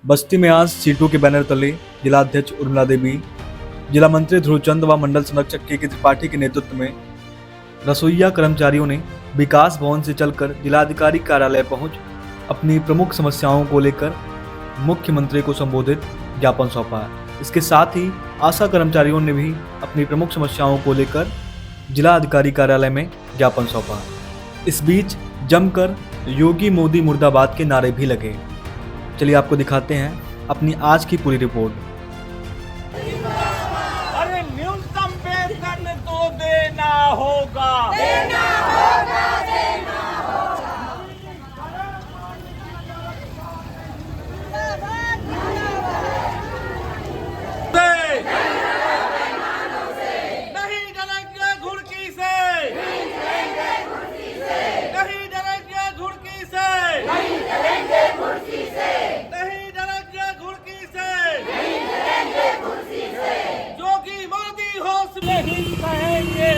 बस्ती में आज सीटों के बैनर तले जिला अध्यक्ष उर्मिला देवी, जिला मंत्री ध्रुवचंद व मंडल संरक्षक के त्रिपाठी के नेतृत्व में रसोइया कर्मचारियों ने विकास भवन से चलकर जिलाधिकारी कार्यालय पहुंच अपनी प्रमुख समस्याओं को लेकर मुख्यमंत्री को संबोधित ज्ञापन सौंपा। इसके साथ ही आशा कर्मचारियों ने भी अपनी प्रमुख समस्याओं को लेकर जिला अधिकारी कार्यालय में ज्ञापन सौंपा। इस बीच जमकर योगी मोदी मुर्दाबाद के नारे भी लगे। चलिए आपको दिखाते हैं अपनी आज की पूरी रिपोर्ट। अरे न्यूनतम वेतन तो देना होगा, देना होगा, देना होगा। नहीं डरेंगे घुड़की से, नहीं डरेंगे घुड़की से, नहीं डरेंगे घुड़की से, नहीं डरेंगे घुड़की से, नहीं डरेंगे घुड़की से। नहीं डरेंगे घुड़की से। योगी मोदी होश नहीं सहेंगे।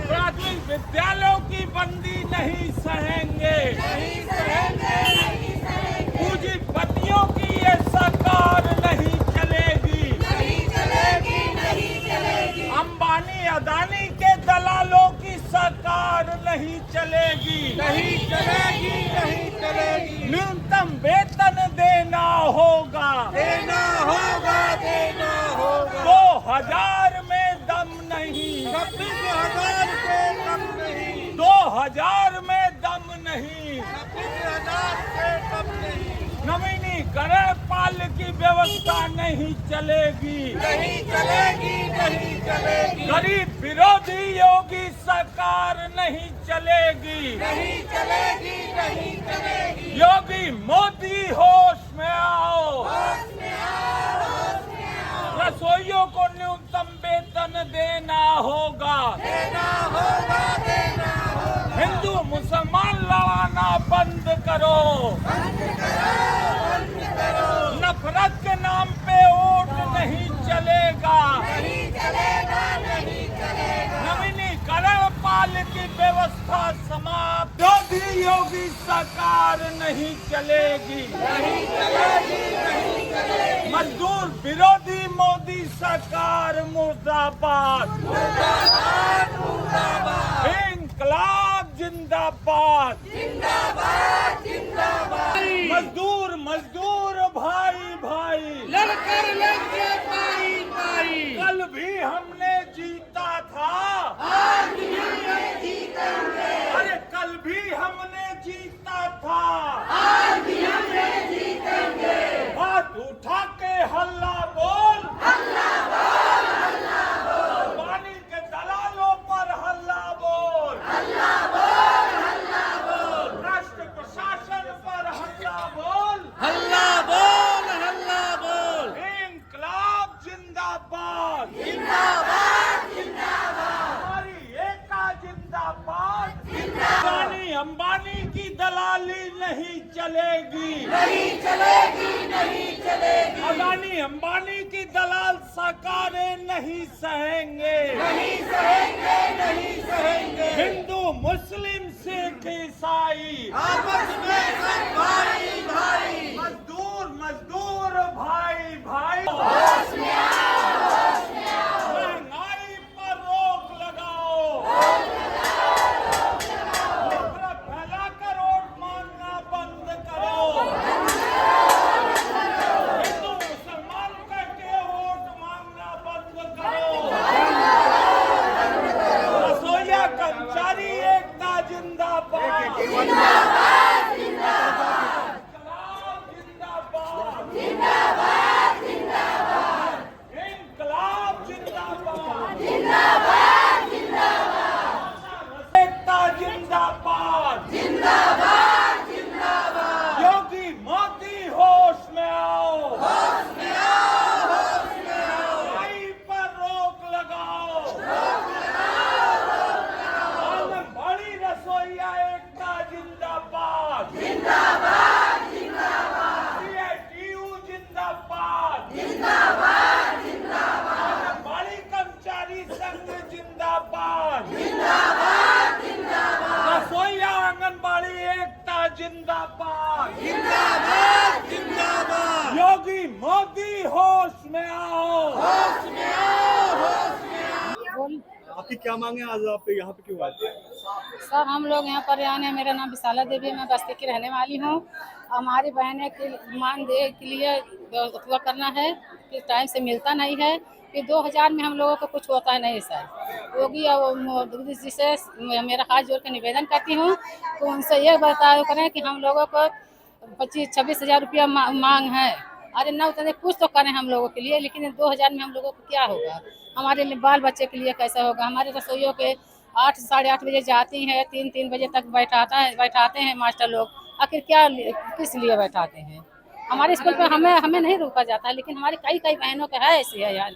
प्राथमिक विद्यालयों की बंदी नहीं सहेंगे। नहीं सहेंगे, नहीं सहेंगे, पूंजीपतियों की ये सरकार नहीं चलेगी। नहीं चलेगी, नहीं चलेगी। अंबानी अदानी के दलालों की सरकार नहीं चलेगी। नहीं चलेगी, नहीं चलेगी। न्यूनतम वेतन देना होगा, देना होगा, देना होगा। 2000 में दम नहीं, 26,000 से कम नहीं, 2000 में दम नहीं। 26,000 से कम नहीं। नवीनीकरण पाल की व्यवस्था नहीं चलेगी। नहीं चलेगी, नहीं चलेगी। गरीब विरोधी योगी सरकार नहीं चलेगी। नहीं चलेगी, नहीं चलेगी। योगी मोदी होश में आओ। होश में आओ, होश में आओ। रसोइयों को न्यूनतम वेतन देना होगा। देना होगा, देना होगा। हिंदू मुसलमान लड़ाना बंद करो। बंद करो, बंद करो। नफरत के नाम पे वोट नहीं चलेगा। नहीं चलेगा, नहीं चलेगा। नवीनीकरण पाल की व्यवस्था समाप्त। विरोधी योगी सरकार नहीं चलेगी। नहीं चलेगी, नहीं चलेगी। मजदूर विरोधी मोदी सरकार मुर्दाबाद। मुर्दाबाद, मुर्दाबाद। इंकलाब जिंदाबाद। जिंदाबाद, जिंदाबाद। मजदूर मजदूर भाई भाई, लड़कर लेंगे पाई पाई। कल भी हमने जीता था। आज भी हमें जीतेंगे। अरे कल भी हमने जीता था। आज भी हमें जीतेंगे। हाथ उठा के हल्ला बोल। हल्ला बोल, हल्ला बोल। पानी के दलालों पर हल्ला बोल। हल्ला बोल, हल्ला बोल। राष्ट्र प्रशासन पर हल्ला बोल। हल्ला बोल, हल्ला बोल। इंकलाब जिंदाबाद। जिंदाबाद, जिंदाबाद। हमारी एका जिंदाबाद। जिंदाबाद। अदानी अंबानी की दलाली नहीं चलेगी। नहीं चलेगी, नहीं चलेगी। अदानी अंबानी की दलाल सरकारें नहीं सहेंगे। नहीं सहेंगे, नहीं सहेंगे। हिंदू मुस्लिम सिख ईसाई, आपस में सब भाई भाई। मजदूर मजदूर भाई भाई। होश में आओ, होश में आओ। महंगाई पर रोक लगाओ। नफरत फैलाकर वोट मांगना बंद करो। हिंदू मुसलमान करके वोट मांगना बंद करो। रसोइया कर्मचारी एकता जिंदाबाद। जिंदाबाद, जिंदाबाद। इंकलाब जिंदाबाद। जिंदाबाद, जिंदाबाद। में आओ। आपकी क्या मांगे आज आप यहाँ पे क्यों आए? सर हम लोग यहाँ पर आने, मेरा नाम विशाला देवी है, मैं बस्ती की रहने वाली हूँ। हमारी बहनें की मानदेय के लिए दुआ करना है कि टाइम से मिलता नहीं है कि 2000 में हम लोगों को कुछ होता है नहीं सर। योगी और मोदी जी से मेरा हाथ जोड़ के निवेदन करती हूँ तो उनसे ये बताओ करें कि हम लोगों को 25-26 हज़ार रुपया मांग है। अरे ना उतने कुछ तो करें हम लोगों के लिए, लेकिन 2000 में हम लोगों को क्या होगा? हमारे बाल बच्चे के लिए कैसा होगा? हमारे रसोइयों के 8 साढ़े 8 बजे जाती हैं, 3 बजे तक बैठाते हैं मास्टर लोग। आखिर क्या किस लिए बैठाते हैं? हमारे स्कूल पे हमें नहीं रोका जाता है, लेकिन हमारी कई बहनों का है ऐसी है यार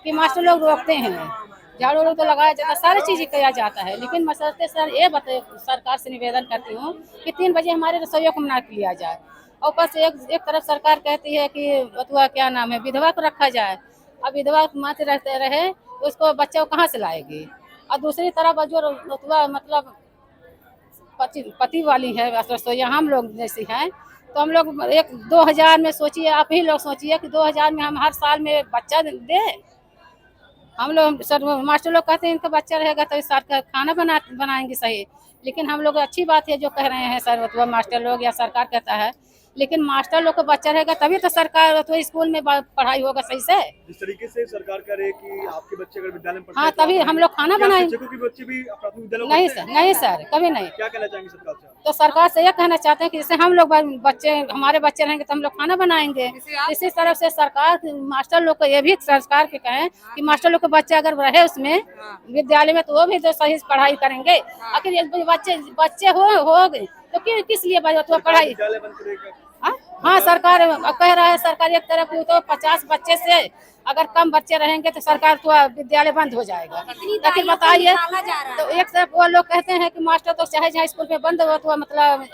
कि मास्टर लोग रोकते हैं। झाड़ू तो लगाया जाता है, सारी चीज़ें किया जाता है, लेकिन मसलते सर ये बताए, सरकार से निवेदन करती हूँ कि 3 बजे हमारे रसोइयों को मना लिया जाए। और ऊपर से एक तरफ सरकार कहती है कि अथवा क्या नाम है, विधवा को रखा जाए। अब विधवा मात्र रहते रहे तो उसको बच्चे को कहाँ से लाएगी? और दूसरी तरफ जो मतलब पति वाली है रसोईया हम लोग जैसी हैं, तो हम लोग 2000 में सोचिए, आप ही लोग सोचिए कि 2000 में हम हर साल में बच्चा दे। हम लोग सर मास्टर लोग कहते हैं इनका बच्चा रहेगा तो इस साल का खाना बनाएंगे सही, लेकिन हम लोग अच्छी बात है जो कह रहे हैं सर मास्टर लोग या सरकार कहता है, लेकिन मास्टर लोग का बच्चा रहेगा तभी तो सरकार तो स्कूल में पढ़ाई होगा सही से। जिस तरीके से सरकार कह रही है कि आपके बच्चे अगर विद्यालय में पढ़ते हाँ हैं तो तभी हम लोग खाना क्या बनाएंगे। शिक्षकों के बच्चे भी प्राथमिक विद्यालय नहीं सर, नहीं सर, कभी नहीं। क्या कहना चाहेंगे सरकार से? तो सरकार से यह कहना चाहते हैं कि जैसे हम लोग हमारे बच्चे रहेंगे तो हम लोग खाना बनाएंगे, इसी तरफ से सरकार मास्टर लोग को ये भी सरकार के कहें कि मास्टर लोग के बच्चे अगर रहे उसमें विद्यालय में तो वो भी तो सही पढ़ाई करेंगे। आखिर ये बच्चे हो गए तो किस लिए पढ़ाई? विद्यालय बंद करेगा? हाँ सरकार कह रहा है, सरकार एक तरफ तो 50 बच्चे से अगर कम बच्चे रहेंगे तो सरकार तो विद्यालय बंद हो जाएगा। लेकिन बताइए, तो एक तरफ वो लोग कहते हैं कि मास्टर तो चाहे जहाँ स्कूल में बंद हो तो मतलब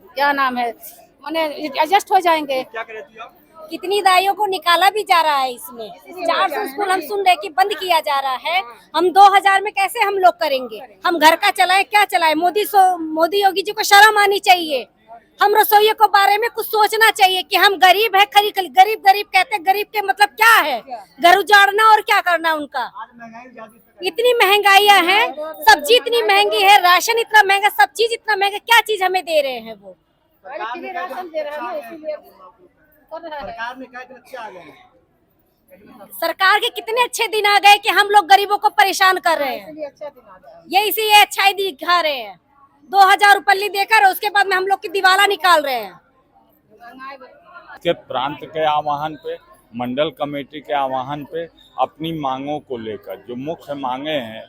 क्या नाम है माने एडजस्ट हो जाएंगे। क्या कह रही थी आप? कितनी दाइयों को निकाला भी जा रहा है इसमें। 400 स्कूल हम सुन रहे कि बंद किया जा रहा है। हम 2000 में कैसे हम लोग करेंगे? हम घर का चलाए क्या चलाए? मोदी योगी जी को शर्म आनी चाहिए। हम रसोइयों के बारे में कुछ सोचना चाहिए कि हम गरीब है, गरीब कहते हैं। गरीब के मतलब क्या है? घर उजाड़ना और क्या करना उनका? इतनी महंगाइयाँ हैं, सब्जी इतनी महंगी है, राशन इतना महंगा, सब चीज इतना महंगा, क्या चीज हमें दे रहे हैं वो? सरकार के कितने अच्छे दिन आ गए कि हम लोग गरीबों को परेशान कर रहे हैं। ये इसी अच्छाई दिखा रहे हैं। 2000 रुपये देकर उसके बाद में हम लोग की दिवाला निकाल रहे हैं। के प्रांत के आह्वान पे, मंडल कमेटी के आह्वान पे अपनी मांगों को लेकर जो मुख्य मांगे हैं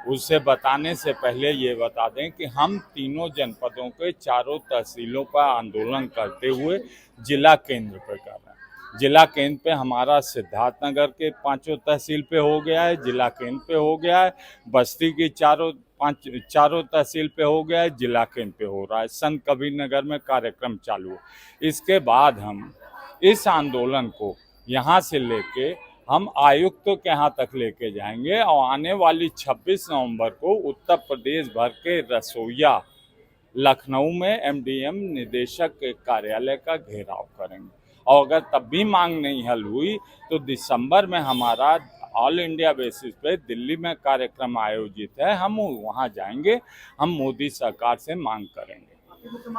उसे बताने से पहले ये बता दें कि हम तीनों जनपदों के चारों तहसीलों पर आंदोलन करते हुए जिला केंद्र पर कर रहे हैं। जिला केंद्र पे हमारा सिद्धार्थनगर के 5 तहसील पे हो गया है, जिला केंद्र पे हो गया है, बस्ती की चारों तहसील पे हो गया है, जिला केंद्र पे हो रहा है, संत कबीर नगर में कार्यक्रम चालू है। इसके बाद हम इस आंदोलन को यहाँ से लेके हम आयुक्तों के यहाँ तक लेके जाएंगे और आने वाली 26 नवंबर को उत्तर प्रदेश भर के रसोइया लखनऊ में एमडीएम निदेशक के कार्यालय का घेराव करेंगे। और अगर तब भी मांग नहीं हल हुई तो दिसंबर में हमारा ऑल इंडिया बेसिस पे दिल्ली में कार्यक्रम आयोजित है, हम वहाँ जाएंगे, हम मोदी सरकार से मांग करेंगे।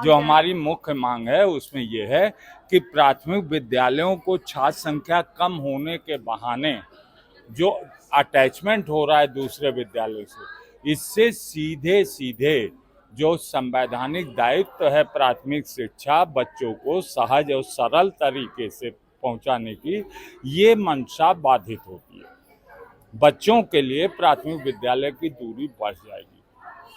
जो हमारी मुख्य मांग है उसमें यह है कि प्राथमिक विद्यालयों को छात्र संख्या कम होने के बहाने जो अटैचमेंट हो रहा है दूसरे विद्यालयों से, इससे सीधे जो संवैधानिक दायित्व है प्राथमिक शिक्षा बच्चों को सहज और सरल तरीके से पहुंचाने की, ये मंशा बाधित होती है। बच्चों के लिए प्राथमिक विद्यालय की दूरी बढ़ जाएगी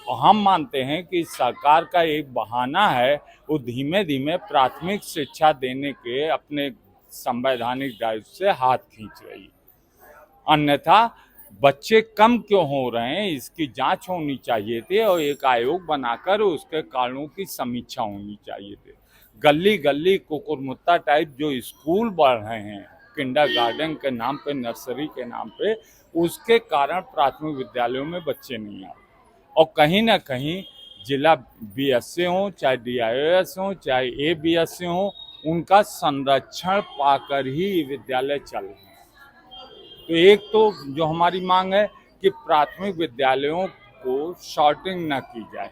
और हम मानते हैं कि सरकार का एक बहाना है, वो धीमे धीमे प्राथमिक शिक्षा देने के अपने संवैधानिक दायित्व से हाथ खींच रही है। अन्यथा बच्चे कम क्यों हो रहे हैं इसकी जांच होनी चाहिए थी और एक आयोग बनाकर उसके कारणों की समीक्षा होनी चाहिए थी। गली गली कुकुरमुत्ता टाइप जो स्कूल बढ़ रहे हैं किंडरगार्टन के नाम पे, नर्सरी के नाम पे, उसके कारण प्राथमिक विद्यालयों में बच्चे नहीं आते और कहीं ना कहीं जिला बीएससी हो चाहे डीआईओएस हो चाहे एबीएससी हो, उनका संरक्षण पाकर ही ये विद्यालय चल रहे हैं। तो एक तो जो हमारी मांग है कि प्राथमिक विद्यालयों को शॉर्टिंग न की जाए,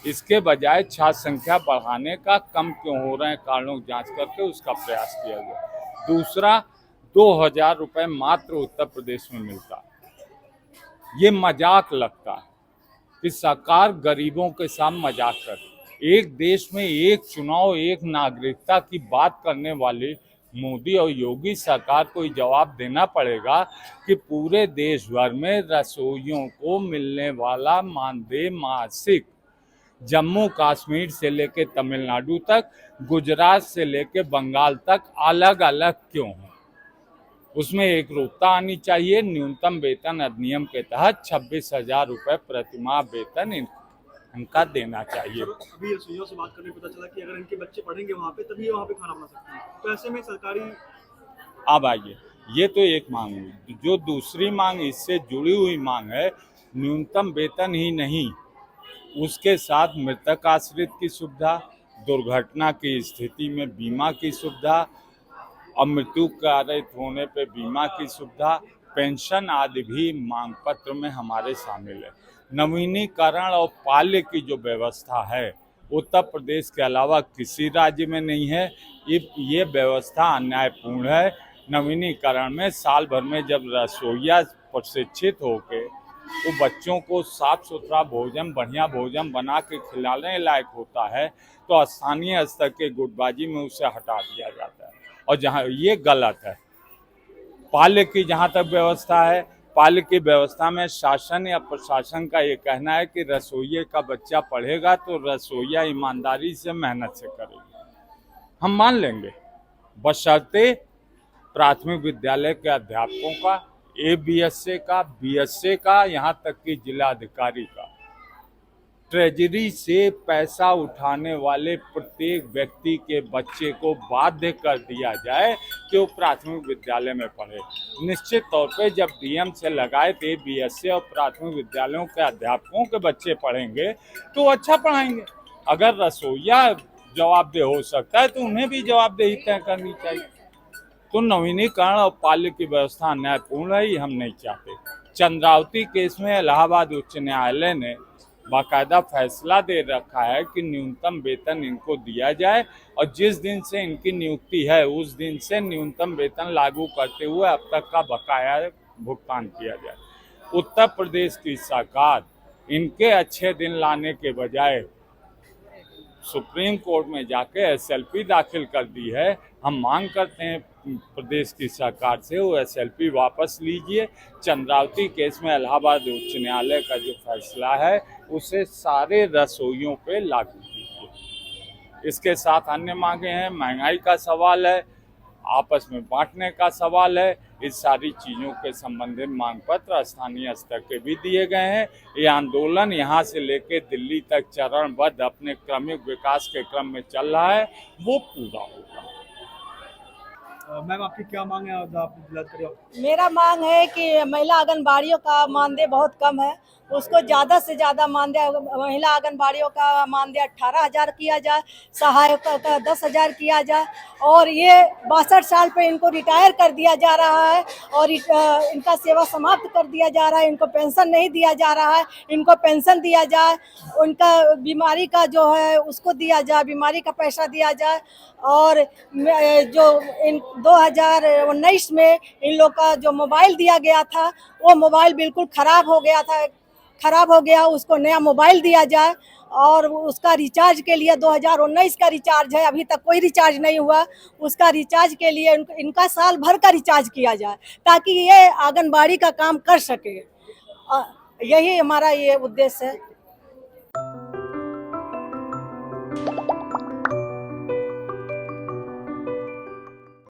इसके बजाय छात्र संख्या बढ़ाने का, कम क्यों हो रहे हैं कारणों की जांच करके उसका प्रयास किया गया। दूसरा, 2000 रुपये मात्र उत्तर प्रदेश में मिलता है। ये मजाक लगता है कि सरकार गरीबों के साथ मजाक कर। एक देश में एक चुनाव एक नागरिकता की बात करने वाले मोदी और योगी सरकार को ये जवाब देना पड़ेगा कि पूरे देश भर में रसोइयों को मिलने वाला मानदेय मासिक जम्मू कश्मीर से लेकर तमिलनाडु तक, गुजरात से लेकर बंगाल तक अलग अलग क्यों है। उसमें एक रूपता आनी चाहिए। न्यूनतम वेतन अधिनियम के तहत 26,000 रुपये प्रतिमाह वेतन इनका देना चाहिए। अभी रसोइयों से बात करने पता चला कि अगर इनके बच्चे पढ़ेंगे वहाँ पे तभी वहाँ पे खाना बना सकते हैं, तो ऐसे में सरकारी। अब आइए, ये तो एक मांग हुई। जो दूसरी मांग इससे जुड़ी हुई मांग है, न्यूनतम वेतन ही नहीं, उसके साथ मृतक आश्रित की सुविधा, दुर्घटना की स्थिति में बीमा की सुविधा और मृत्यु कारित होने पे बीमा की सुविधा, पेंशन आदि भी मांग पत्र में हमारे शामिल है। नवीनीकरण और पाल्य की जो व्यवस्था है उत्तर प्रदेश के अलावा किसी राज्य में नहीं है। ये व्यवस्था अन्यायपूर्ण है। नवीनीकरण में साल भर में जब रसोइया प्रशिक्षित होके तो बच्चों को साफ सुथरा भोजन, बढ़िया भोजन बना के खिलाने लायक होता है, तो स्थानीय स्तर के गुटबाजी में उसे हटा दिया जाता है। और जहाँ ये गलत है। पाल्य की जहाँ तक व्यवस्था है, पाल्य की व्यवस्था में शासन या प्रशासन का ये कहना है कि रसोइये का बच्चा पढ़ेगा तो रसोइया ईमानदारी से मेहनत से करेगी। हम मान लेंगे, बशर्ते प्राथमिक विद्यालय के अध्यापकों का, ABSA का, BSA का, यहाँ तक कि जिलाधिकारी का, ट्रेजरी से पैसा उठाने वाले प्रत्येक व्यक्ति के बच्चे को बाध्य कर दिया जाए कि वो प्राथमिक विद्यालय में पढ़े। निश्चित तौर पे जब DM से लगाए थे BSA और प्राथमिक विद्यालयों के अध्यापकों के बच्चे पढ़ेंगे तो अच्छा पढ़ाएंगे। अगर रसोइया जवाबदेह हो सकता है तो उन्हें भी जवाबदेही तय करनी चाहिए। तो नवीनीकरण और पाल्य की व्यवस्था अन्यायपूर्ण है, ये हम नहीं चाहते। चंद्रावती केस में इलाहाबाद उच्च न्यायालय ने बाकायदा फैसला दे रखा है कि न्यूनतम वेतन इनको दिया जाए और जिस दिन से इनकी नियुक्ति है उस दिन से न्यूनतम वेतन लागू करते हुए अब तक का बकाया भुगतान किया जाए। उत्तर प्रदेश की सरकार इनके अच्छे दिन लाने के बजाय सुप्रीम कोर्ट में जाके SLP दाखिल कर दी है। हम मांग करते हैं प्रदेश की सरकार से वो SLP वापस लीजिए। चंद्रावती केस में इलाहाबाद उच्च न्यायालय का जो फैसला है उसे सारे रसोइयों पे लागू कीजिए। इसके साथ अन्य मांगे हैं, महंगाई का सवाल है, आपस में बांटने का सवाल है। इस सारी चीज़ों के संबंधित मांग पत्र स्थानीय स्तर के भी दिए गए हैं। ये आंदोलन यहाँ से लेकर दिल्ली तक चरणबद्ध अपने क्रमिक विकास के क्रम में चल रहा है, वो पूरा होगा। मैम आपकी क्या मांग है, आप जिलाधिकारी? मेरा मांग है कि महिला आंगनबाड़ियों का मानदेय बहुत कम है, उसको ज़्यादा से ज़्यादा मानदेय, महिला आंगनबाड़ियों का मानदेय 18,000 किया जाए, सहायकों का 10,000 किया जाए। और ये 62 साल पे इनको रिटायर कर दिया जा रहा है और इनका सेवा समाप्त कर दिया जा रहा है। इनको पेंशन नहीं दिया जा रहा है, इनको पेंशन दिया जाए। उनका बीमारी का जो है उसको दिया जाए, बीमारी का पैसा दिया जाए। और जो इन 2019 में इन लोग का जो मोबाइल दिया गया था वो मोबाइल बिल्कुल ख़राब हो गया, उसको नया मोबाइल दिया जाए। और उसका रिचार्ज के लिए 2019 का रिचार्ज है, अभी तक कोई रिचार्ज नहीं हुआ। उसका रिचार्ज के लिए इनका साल भर का रिचार्ज किया जाए ताकि ये आंगनबाड़ी का काम कर सके। यही हमारा ये उद्देश्य है।